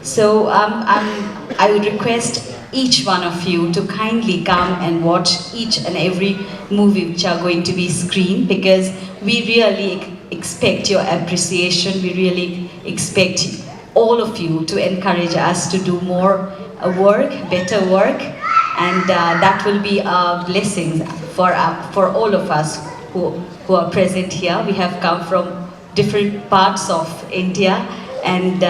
So I would request each one of you to kindly come and watch each and every movie which are going to be screened, because we really expect your appreciation. We really expect all of you to encourage us to do more work, better work, and that will be a blessing for all of us who are present here. We have come from different parts of India, and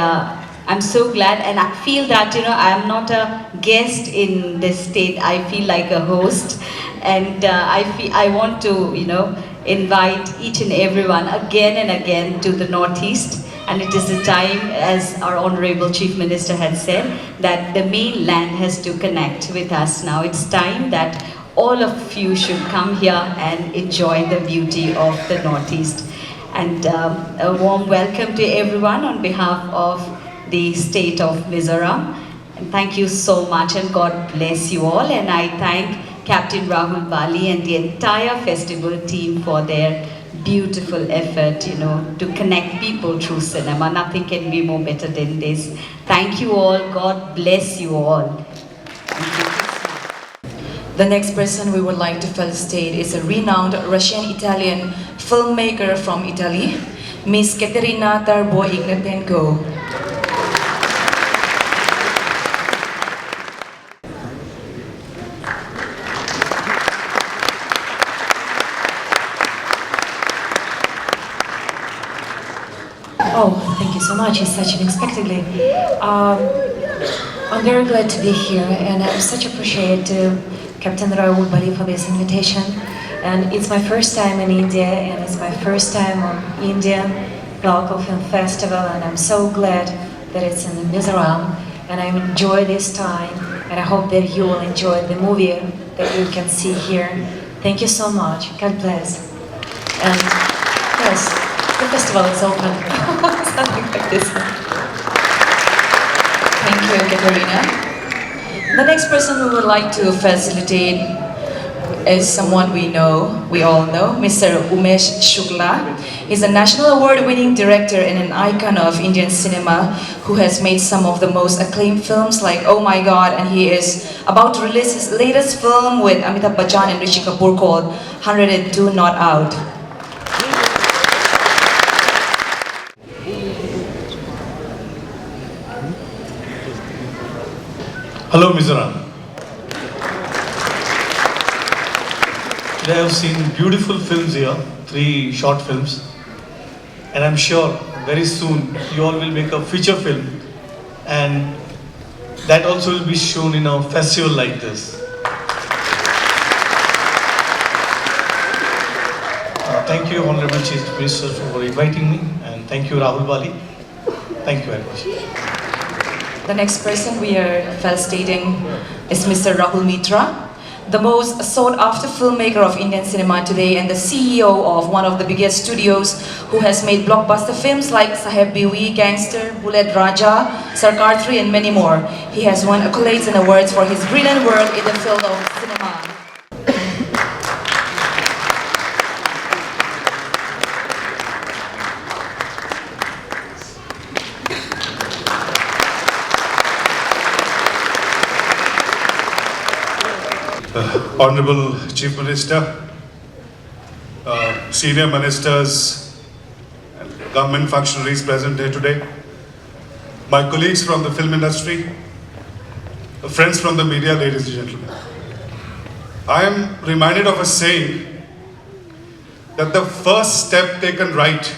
I'm so glad, and I feel that, you know, I'm not a guest in this state. I feel like a host, and I want to, you know, invite each and everyone again and again to the Northeast. And it is the time, as our Honorable Chief Minister had said, that the mainland has to connect with us now. It's time that all of you should come here and enjoy the beauty of the Northeast. And a warm welcome to everyone on behalf of the state of Mizoram. And thank you so much, and God bless you all. And I thank Captain Rahul Bali and the entire festival team for their beautiful effort, you know, to connect people through cinema. Nothing can be more better than this. Thank you all. God bless you all. The next person we would like to felicitate is a renowned Russian-Italian filmmaker from Italy, Miss Katerina Tarbo-Ignatenko. Oh, thank you so much. It's such unexpectedly. I'm very glad to be here, and I'm such appreciative Captain Raoul Bali for this invitation. And it's my first time in India, and it's my first time on Indian local film festival, and I'm so glad that it's in Mizoram, and I enjoy this time, and I hope that you will enjoy the movie that you can see here. Thank you so much. God bless. And yes, the festival is open. Something like this. Thank you, Katerina. The next person we would like to facilitate is someone we all know, Mr. Umesh Shukla. He's a national award-winning director and an icon of Indian cinema who has made some of the most acclaimed films like Oh My God, and he is about to release his latest film with Amitabh Bachchan and Rishi Kapoor called 102 Not Out. Hello Mizoram. Today I have seen beautiful films here, 3 short films, and I'm sure very soon you all will make a feature film, and that also will be shown in a festival like this. Thank you, Honorable Chief Minister, for inviting me, and thank you, Rahul Bali. Thank you very much. The next person we are felicitating is Mr. Rahul Mitra, the most sought-after filmmaker of Indian cinema today and the CEO of one of the biggest studios who has made blockbuster films like Saheb Biwi, Gangster, Bullet Raja, Sarkar 3 and many more. He has won accolades and awards for his brilliant work in the field of cinema. Honorable Chief Minister, senior ministers, and government functionaries present here today, my colleagues from the film industry, friends from the media, ladies and gentlemen. I am reminded of a saying that the first step taken right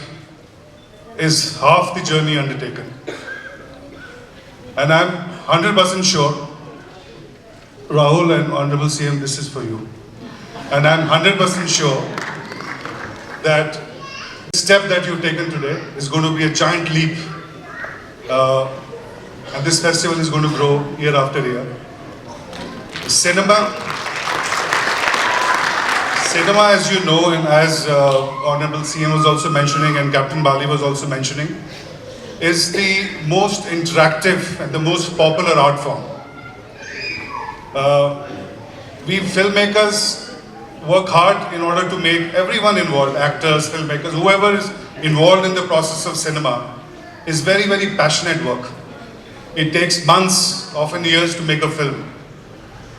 is half the journey undertaken. And I'm 100% sure, Rahul and Honorable CM, this is for you. And I'm 100% sure that the step that you've taken today is going to be a giant leap. And this festival is going to grow year after year. Cinema, as you know, and as Honorable CM was also mentioning and Captain Bali was also mentioning, is the most interactive and the most popular art form. We filmmakers work hard in order to make everyone involved, actors, filmmakers, whoever is involved in the process of cinema, is very, very passionate work. It takes months, often years to make a film.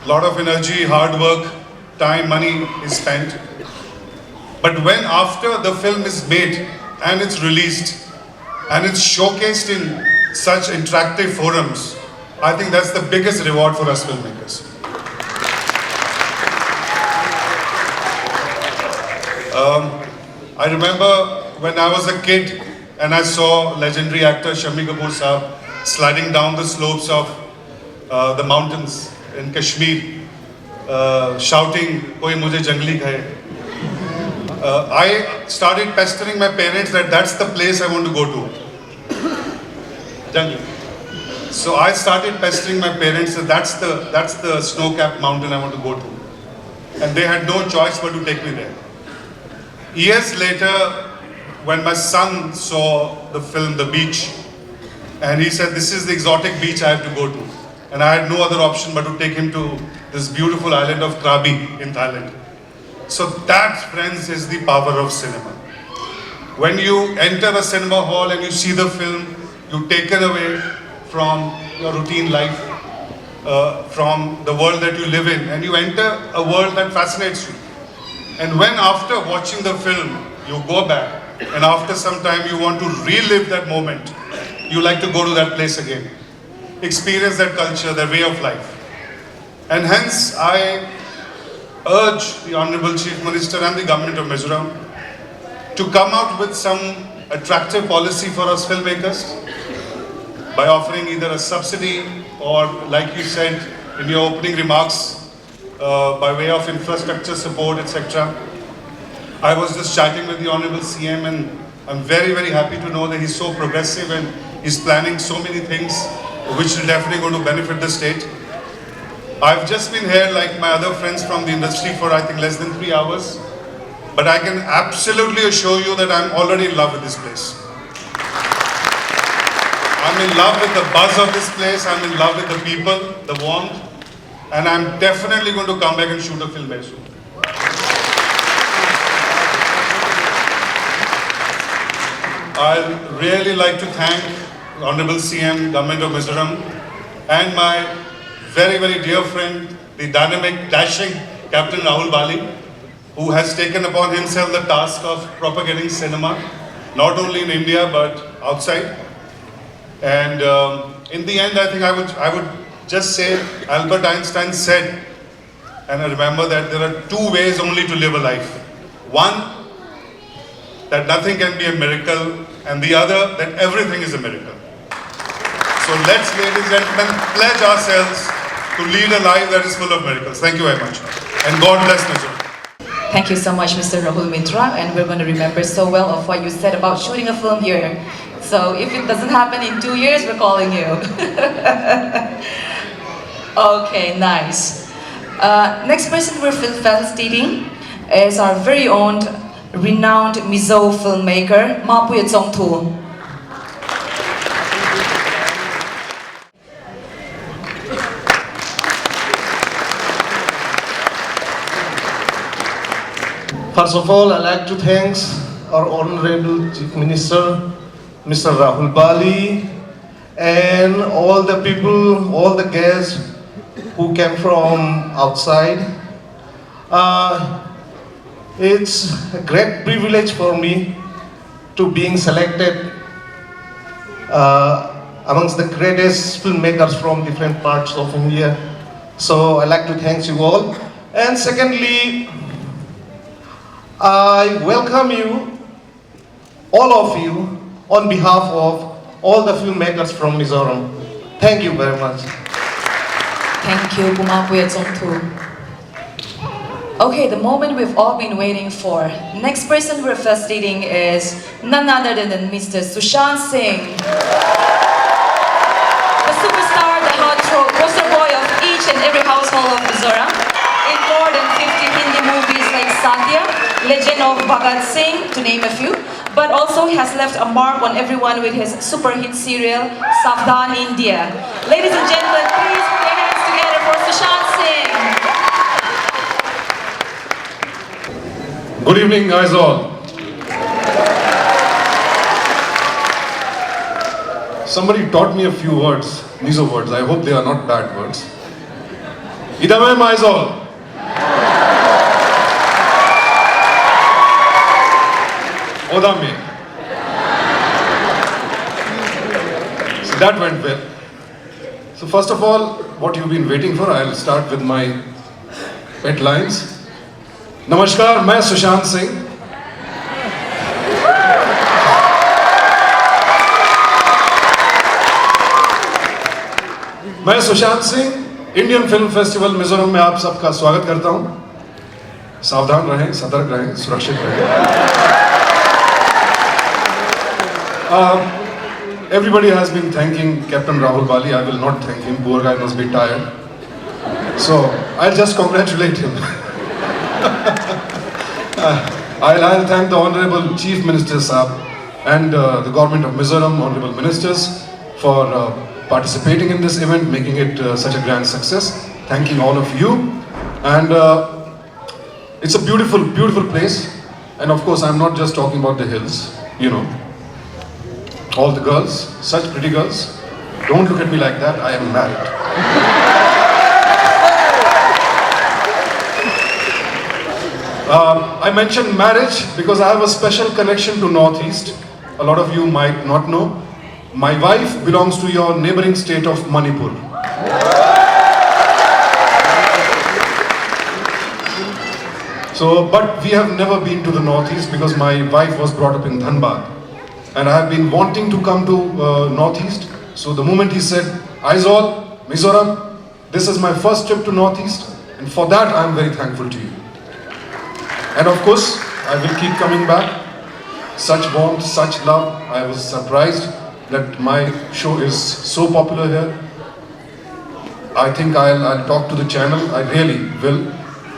A lot of energy, hard work, time, money is spent. But when after the film is made and it's released and it's showcased in such interactive forums, I think that's the biggest reward for us filmmakers. I remember when I was a kid and I saw legendary actor Shammi Kapoor Saab sliding down the slopes of the mountains in Kashmir, shouting, "Koi mujhe jangli kahe." I started pestering my parents that that's the place I want to go to. Jangli. So I started pestering my parents that that's the snow-capped mountain I want to go to. And they had no choice but to take me there. Years later, when my son saw the film The Beach, and he said, "This is the exotic beach I have to go to." And I had no other option but to take him to this beautiful island of Krabi in Thailand. So that, friends, is the power of cinema. When you enter a cinema hall and you see the film, you're taken away from your routine life, from the world that you live in, and you enter a world that fascinates you. And when after watching the film, you go back, and after some time you want to relive that moment, you like to go to that place again, experience that culture, that way of life. And hence, I urge the Honorable Chief Minister and the Government of Mizoram to come out with some attractive policy for us filmmakers by offering either a subsidy or, like you said in your opening remarks, by way of infrastructure support, etc. I was just chatting with the Honorable CM, and I'm very, very happy to know that he's so progressive and he's planning so many things which are definitely going to benefit the state. I've just been here like my other friends from the industry for I think less than 3 hours, but I can absolutely assure you that I'm already in love with this place. I'm in love with the buzz of this place, I'm in love with the people, the warmth, and I'm definitely going to come back and shoot a film very soon. I'd really like to thank the Honorable CM, Government of Mizoram, and my very, very dear friend, the dynamic, dashing Captain Rahul Bali, who has taken upon himself the task of propagating cinema, not only in India but outside. And in the end, I think I would just say, Albert Einstein said, and I remember that there are 2 ways only to live a life. One, that nothing can be a miracle, and the other, that everything is a miracle. So let's, ladies and gentlemen, pledge ourselves to lead a life that is full of miracles. Thank you very much. And God bless Mizoram. Thank you so much, Mr. Rahul Mitra, and we're going to remember so well of what you said about shooting a film here. So if it doesn't happen in 2 years, we're calling you. Okay, nice. Next person we're felicitating is our very own renowned Mizo filmmaker, Mapuye Tsongtu. First of all, I'd like to thank our Honorable Chief Minister, Mr. Rahul Bali, and all the people, all the guests who came from outside. It's a great privilege for me to being selected amongst the greatest filmmakers from different parts of India. So I'd like to thank you all. And secondly, I welcome you, all of you, on behalf of all the filmmakers from Mizoram. Thank you very much. Thank you, Mapuye Tsongtu. Okay, the moment we've all been waiting for. Next person we're felicitating is none other than Mr. Sushant Singh. The superstar, the heartthrob, poster boy of each and every household of Mizoram. In more than 50 Hindi movies like Satya, Legend of Bhagat Singh, to name a few. But also he has left a mark on everyone with his super hit serial, Savdhan India. Ladies and gentlemen, please put your hands together for Sushant Singh. Good evening, Aizawl. Somebody taught me a few words, Mizo words. I hope they are not bad words. Idamem Aizawl. Odame. So that went well. So first of all, what you've been waiting for, I'll start with my pet lines. नमस्कार, मैं Sushant Singh Indian film festival Mizoram में आप सबका स्वागत करता हूं। सावधान रहें, सतर्क रहें, सुरक्षित रहें। Everybody has been thanking Captain Rahul Bali. I will not thank him. Poor guy must be tired. So I'll just congratulate him. I'll thank the Honorable Chief Minister Saab and the Government of Mizoram, Honorable Ministers, for participating in this event, making it such a grand success. Thanking all of you. And it's a beautiful, beautiful place. And of course, I'm not just talking about the hills. you know, all the girls, such pretty girls. Don't look at me like that, I am married. I mentioned marriage because I have a special connection to Northeast. A lot of you might not know. My wife belongs to your neighboring state of Manipur. So, but we have never been to the Northeast because my wife was brought up in Dhanbad. And I have been wanting to come to Northeast. So the moment he said, Aizawl, Mizoram, this is my first trip to Northeast. And for that, I am very thankful to you. And of course, I will keep coming back. Such warmth, such love. I was surprised that my show is so popular here. I think I'll talk to the channel. I really will,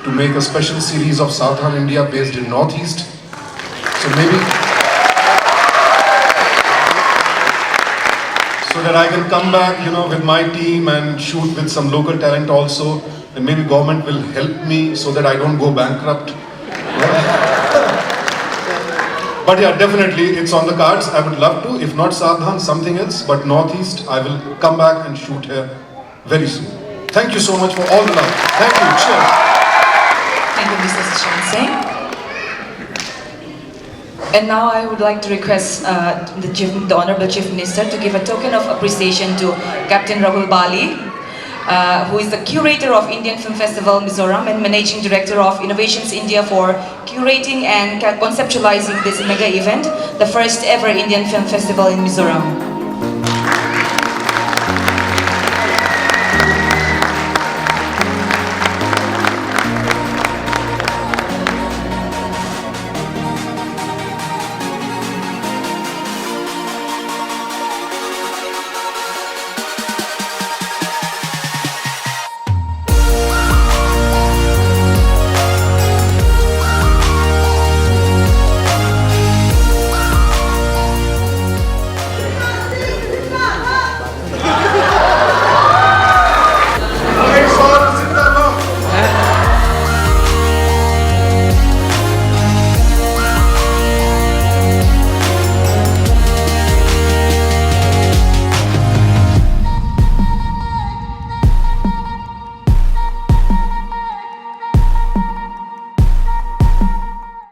to make a special series of Southern India based in Northeast. So maybe, so that I can come back, you know, with my team and shoot with some local talent also. And maybe government will help me so that I don't go bankrupt. But yeah, definitely it's on the cards. I would love to, if not Sadhan, something else. But Northeast, I will come back and shoot here very soon. Thank you so much for all the love. Thank you. Cheers. Thank you, Mr. Sushant Singh. And now I would like to request the Honorable Chief Minister to give a token of appreciation to Captain Rahul Bali, who is the curator of Indian Film Festival Mizoram and managing director of Innovations India for curating and conceptualizing this mega event, the first ever Indian Film Festival in Mizoram.